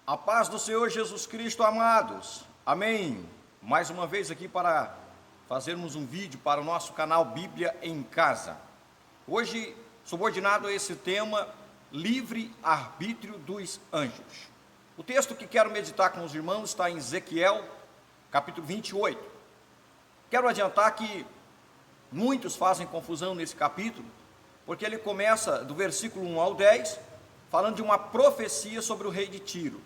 A paz do Senhor Jesus Cristo, amados. Amém. Mais uma vez aqui para fazermos um vídeo para o nosso canal Bíblia em Casa. Hoje, subordinado a esse tema, livre-arbítrio dos anjos. O texto que quero meditar com os irmãos está em Ezequiel, capítulo 28. Quero adiantar que muitos fazem confusão nesse capítulo, porque ele começa do versículo 1 ao 10, falando de uma profecia sobre o rei de Tiro.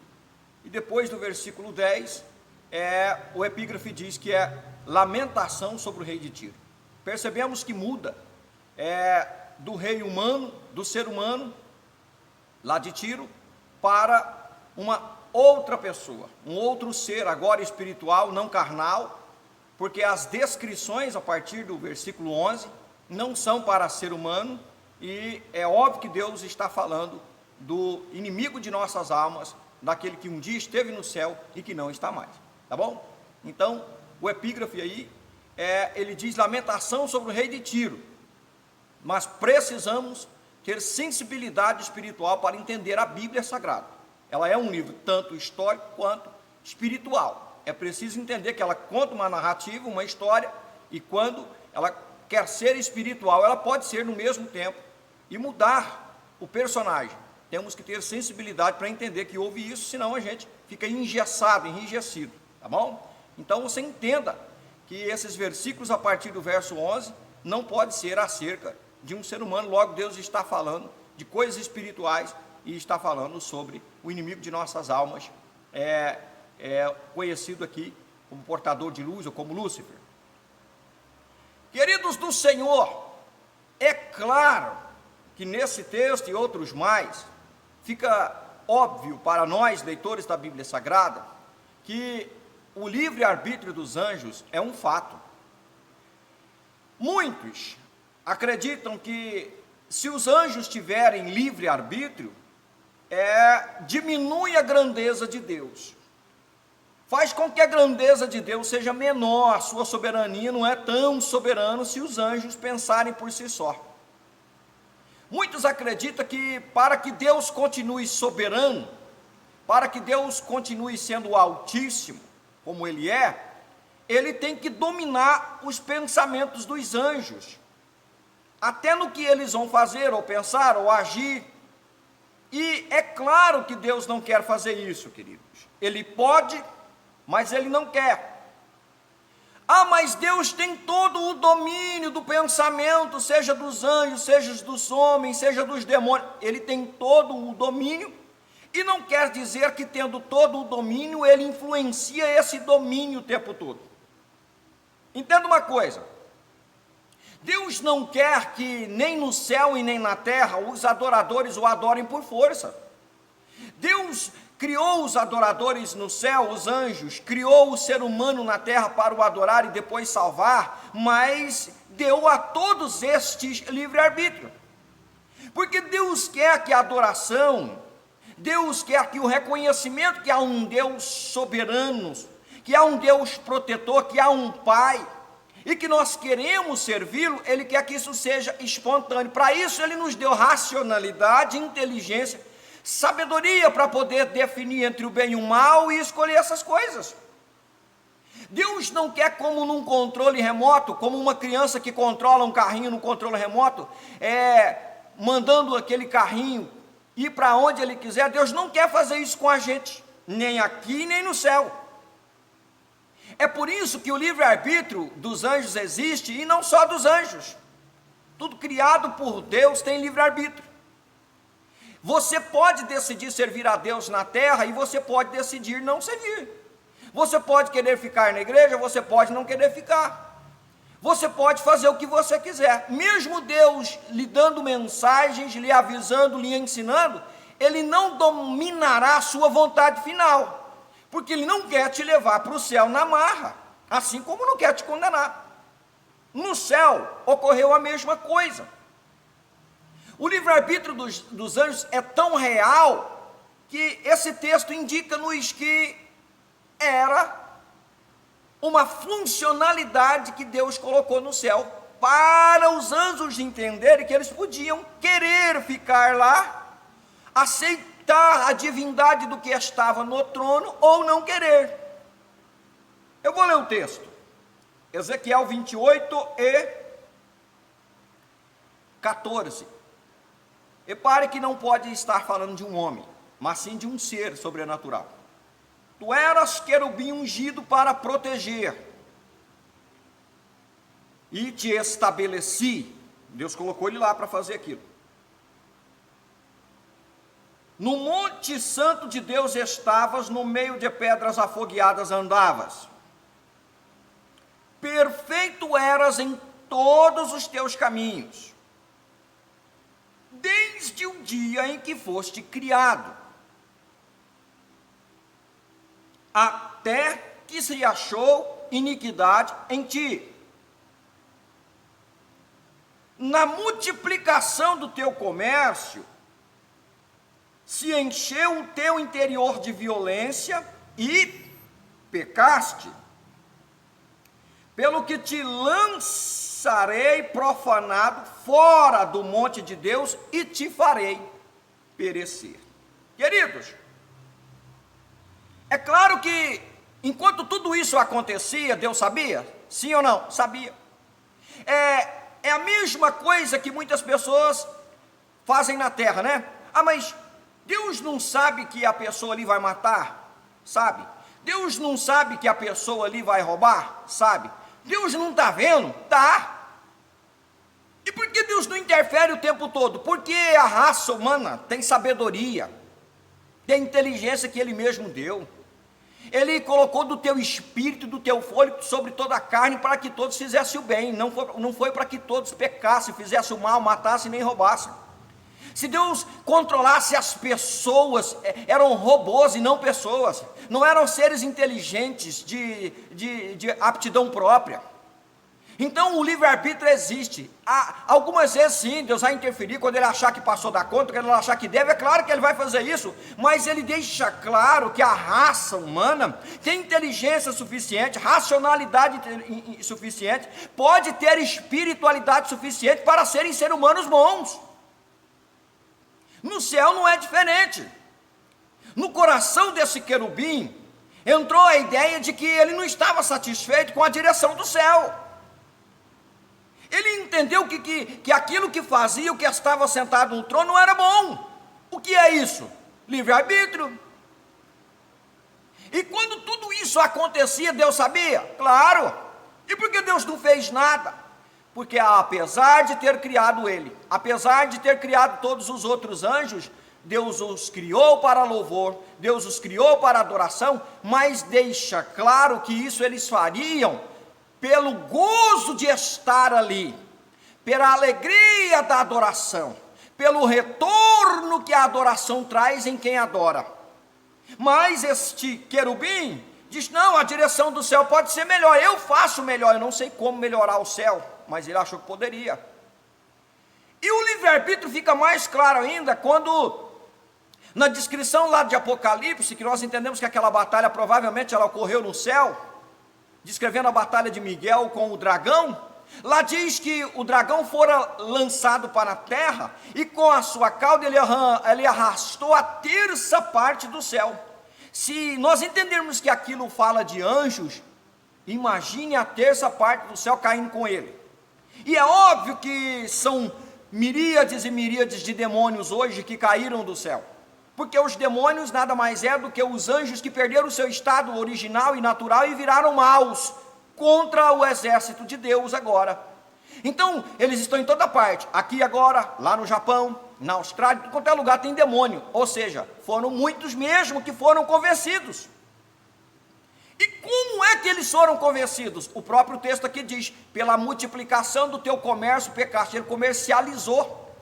E depois do versículo 10, o epígrafe diz que é lamentação sobre o rei de Tiro. Percebemos que muda do rei humano, do ser humano, lá de Tiro, para uma outra pessoa, um outro ser, agora espiritual, não carnal, porque as descrições a partir do versículo 11 não são para ser humano, e é óbvio que Deus está falando do inimigo de nossas almas, daquele que um dia esteve no céu e que não está mais, tá bom? Então, o epígrafe aí, ele diz lamentação sobre o rei de Tiro, mas precisamos ter sensibilidade espiritual para entender a Bíblia Sagrada. Ela é um livro tanto histórico quanto espiritual. É preciso entender que ela conta uma narrativa, uma história, e quando ela quer ser espiritual, ela pode ser no mesmo tempo e mudar o personagem. Temos que ter sensibilidade para entender que houve isso, senão a gente fica engessado, enrijecido, tá bom? Então você entenda que esses versículos a partir do verso 11 não pode ser acerca de um ser humano, logo Deus está falando de coisas espirituais e está falando sobre o inimigo de nossas almas, conhecido aqui como portador de luz ou como Lúcifer. Queridos do Senhor, é claro que nesse texto e outros mais, fica óbvio para nós, leitores da Bíblia Sagrada, que o livre-arbítrio dos anjos é um fato. Muitos acreditam que se os anjos tiverem livre-arbítrio, diminui a grandeza de Deus. Faz com que a grandeza de Deus seja menor, a sua soberania não é tão soberana se os anjos pensarem por si só. Muitos acreditam que para que Deus continue soberano, para que Deus continue sendo o Altíssimo, como Ele é, Ele tem que dominar os pensamentos dos anjos, até no que eles vão fazer, ou pensar, ou agir. E é claro que Deus não quer fazer isso, queridos. Ele pode, mas Ele não quer. Mas Deus tem todo o domínio do pensamento, seja dos anjos, seja dos homens, seja dos demônios. Ele tem todo o domínio, e não quer dizer que tendo todo o domínio, Ele influencia esse domínio o tempo todo. Entenda uma coisa, Deus não quer que nem no céu e nem na terra os adoradores o adorem por força. Deus criou os adoradores no céu, os anjos, criou o ser humano na terra para o adorar e depois salvar, mas deu a todos estes livre-arbítrio. Porque Deus quer que a adoração, Deus quer que o reconhecimento que há um Deus soberano, que há um Deus protetor, que há um Pai, e que nós queremos servi-lo, Ele quer que isso seja espontâneo. Para isso Ele nos deu racionalidade, inteligência, sabedoria para poder definir entre o bem e o mal e escolher essas coisas. Deus não quer como num controle remoto, como uma criança que controla um carrinho no controle remoto, mandando aquele carrinho ir para onde ele quiser. Deus não quer fazer isso com a gente, nem aqui nem no céu. É por isso que o livre-arbítrio dos anjos existe, e não só dos anjos. Tudo criado por Deus tem livre-arbítrio. Você pode decidir servir a Deus na terra, e você pode decidir não servir. Você pode querer ficar na igreja, você pode não querer ficar. Você pode fazer o que você quiser. Mesmo Deus lhe dando mensagens, lhe avisando, lhe ensinando, Ele não dominará a sua vontade final, porque Ele não quer te levar para o céu na marra, assim como não quer te condenar. No céu ocorreu a mesma coisa. O livre-arbítrio dos anjos é tão real que esse texto indica-nos que era uma funcionalidade que Deus colocou no céu para os anjos entenderem que eles podiam querer ficar lá, aceitar a divindade do que estava no trono ou não querer. Eu vou ler o texto. Ezequiel 28 e 14. Repare que não pode estar falando de um homem, mas sim de um ser sobrenatural. Tu eras querubim ungido para proteger, e te estabeleci. Deus colocou ele lá para fazer aquilo. No monte santo de Deus estavas, no meio de pedras afogueadas andavas. Perfeito eras em todos os teus caminhos, desde o dia em que foste criado, até que se achou iniquidade em ti. Na multiplicação do teu comércio, se encheu o teu interior de violência e pecaste, pelo que te lançarei profanado fora do monte de Deus e te farei perecer. Queridos, é claro que enquanto tudo isso acontecia, Deus sabia? Sim ou não? Sabia. É a mesma coisa que muitas pessoas fazem na terra, né? Ah, mas Deus não sabe que a pessoa ali vai matar? Sabe? Deus não sabe que a pessoa ali vai roubar? Sabe? Deus não está vendo? Tá. E por que Deus não interfere o tempo todo? Porque a raça humana tem sabedoria, tem inteligência que Ele mesmo deu. Ele colocou do teu espírito, do teu fôlego sobre toda a carne, para que todos fizessem o bem. Não foi para que todos pecassem, fizessem o mal, matassem nem roubassem. Se Deus controlasse as pessoas, eram robôs e não pessoas, não eram seres inteligentes de aptidão própria. Então o livre-arbítrio existe. Algumas vezes sim, Deus vai interferir quando Ele achar que passou da conta, quando Ele achar que deve, é claro que Ele vai fazer isso, mas Ele deixa claro que a raça humana tem inteligência suficiente, racionalidade suficiente, pode ter espiritualidade suficiente para serem seres humanos bons. No céu não é diferente. No coração desse querubim entrou a ideia de que ele não estava satisfeito com a direção do céu. Ele entendeu que aquilo que fazia, o que estava sentado no trono, não era bom. O que é isso? Livre-arbítrio. E quando tudo isso acontecia, Deus sabia? Claro. E por que Deus não fez nada? Porque apesar de ter criado ele, apesar de ter criado todos os outros anjos, Deus os criou para louvor, Deus os criou para adoração, mas deixa claro que isso eles fariam pelo gozo de estar ali, pela alegria da adoração, pelo retorno que a adoração traz em quem adora. Mas este querubim diz: não, a direção do céu pode ser melhor, eu faço melhor, eu não sei como melhorar o céu, mas ele achou que poderia. E o livre-arbítrio fica mais claro ainda quando, na descrição lá de Apocalipse, que nós entendemos que aquela batalha provavelmente ela ocorreu no céu, descrevendo a batalha de Miguel com o dragão, lá diz que o dragão fora lançado para a terra, e com a sua cauda ele arrastou a terça parte do céu. Se nós entendermos que aquilo fala de anjos, imagine a terça parte do céu caindo com ele. E é óbvio que são miríades e miríades de demônios hoje que caíram do céu, porque os demônios nada mais é do que os anjos que perderam o seu estado original e natural e viraram maus contra o exército de Deus agora. Então eles estão em toda parte, aqui agora, lá no Japão, na Austrália, em qualquer lugar tem demônio, ou seja, foram muitos mesmo que foram convencidos. E como é que eles foram convencidos? O próprio texto aqui diz: pela multiplicação do teu comércio pecaste. Ele comercializou.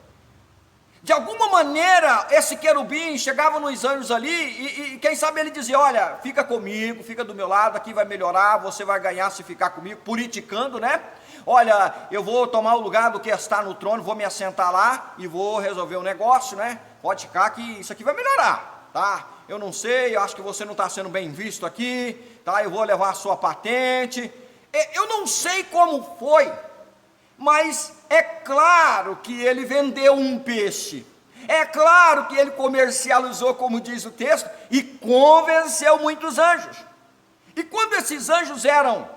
De alguma maneira, esse querubim chegava nos anjos ali e quem sabe ele dizia: olha, fica comigo, fica do meu lado, aqui vai melhorar, você vai ganhar se ficar comigo, politicando, né? Olha, eu vou tomar o lugar do que está no trono, vou me assentar lá e vou resolver o negócio, né? Pode ficar que isso aqui vai melhorar, tá? Eu não sei, eu acho que você não está sendo bem visto aqui, tá? Eu vou levar a sua patente. Eu não sei como foi, mas é claro que ele vendeu um peixe, É claro que ele comercializou, como diz o texto, e convenceu muitos anjos. E quando esses anjos eram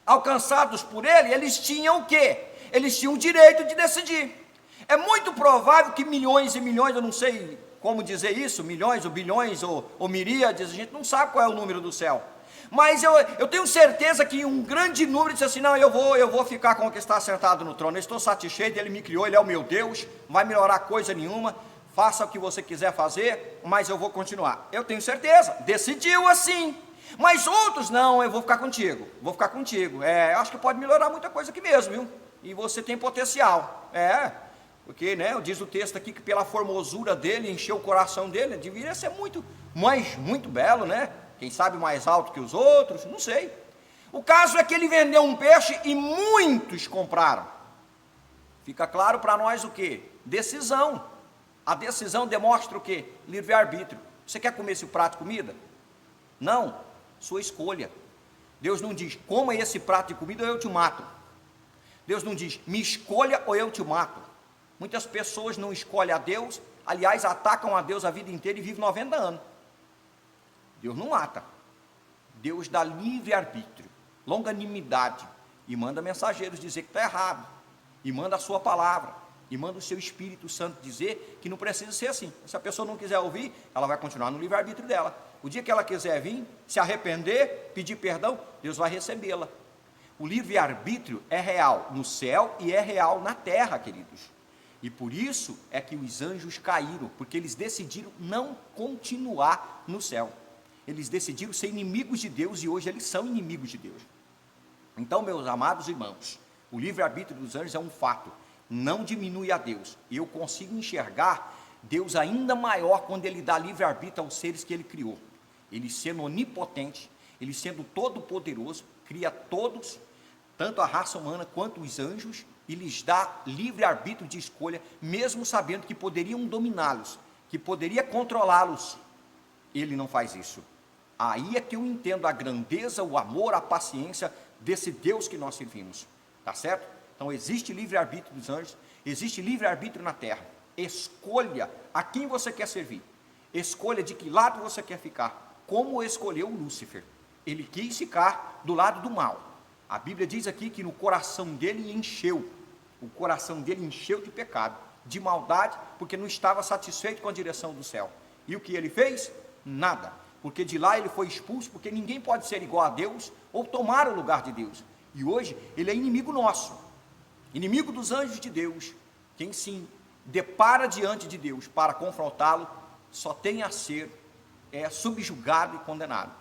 alcançados por ele, eles tinham o quê? Eles tinham o direito de decidir. É muito provável que milhões e milhões, eu não sei como dizer isso, milhões ou bilhões ou miríades, a gente não sabe qual é o número do céu. Mas eu tenho certeza que um grande número disse assim, não, eu vou ficar com o que está sentado no trono, eu estou satisfeito, ele me criou, ele é o meu Deus, não vai melhorar coisa nenhuma, faça o que você quiser fazer, mas eu vou continuar. Eu tenho certeza, decidiu assim. Mas outros, não, eu vou ficar contigo, eu acho que pode melhorar muita coisa aqui mesmo, viu? E você tem potencial, porque, né, diz o texto aqui que pela formosura dele, encheu o coração dele, deveria ser muito belo, né? Quem sabe mais alto que os outros, não sei. O caso é que ele vendeu um peixe e muitos compraram. Fica claro para nós o quê? Decisão. A decisão demonstra o quê? Livre-arbítrio. Você quer comer esse prato de comida? Não, sua escolha. Deus não diz, coma esse prato de comida ou eu te mato. Deus não diz, me escolha ou eu te mato. Muitas pessoas não escolhem a Deus, aliás, atacam a Deus a vida inteira e vivem 90 anos. Deus não mata, Deus dá livre-arbítrio, longanimidade, e manda mensageiros dizer que está errado, e manda a sua palavra, e manda o seu Espírito Santo dizer que não precisa ser assim. Se a pessoa não quiser ouvir, ela vai continuar no livre-arbítrio dela. O dia que ela quiser vir, se arrepender, pedir perdão, Deus vai recebê-la. O livre-arbítrio é real no céu e é real na terra, queridos. E por isso é que os anjos caíram, porque eles decidiram não continuar no céu. Eles decidiram ser inimigos de Deus e hoje eles são inimigos de Deus. Então, meus amados irmãos, o livre-arbítrio dos anjos é um fato, não diminui a Deus. E eu consigo enxergar Deus ainda maior quando ele dá livre-arbítrio aos seres que ele criou. Ele sendo onipotente, ele sendo todo-poderoso, cria todos, tanto a raça humana quanto os anjos, e lhes dá livre-arbítrio de escolha, mesmo sabendo que poderiam dominá-los, que poderia controlá-los. Ele não faz isso. Aí é que eu entendo a grandeza, o amor, a paciência desse Deus que nós servimos, tá certo? Então existe livre-arbítrio dos anjos, existe livre-arbítrio na terra. Escolha a quem você quer servir, escolha de que lado você quer ficar, como escolheu Lúcifer. Ele quis ficar do lado do mal. A Bíblia diz aqui que no coração dele encheu, o coração dele encheu de pecado, de maldade, porque não estava satisfeito com a direção do céu. E o que ele fez? Nada. Porque de lá ele foi expulso, porque ninguém pode ser igual a Deus ou tomar o lugar de Deus. E hoje ele é inimigo nosso, inimigo dos anjos de Deus. Quem se depara diante de Deus para confrontá-lo, só tem a ser subjugado e condenado.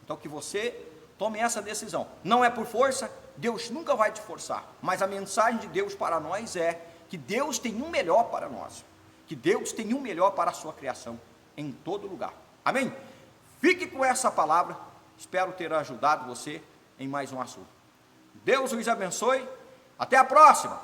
Então que você tome essa decisão. Não é por força, Deus nunca vai te forçar, mas a mensagem de Deus para nós é que Deus tem um melhor para nós, que Deus tem um melhor para a sua criação em todo lugar. Amém? Fique com essa palavra, espero ter ajudado você em mais um assunto. Deus os abençoe, até a próxima!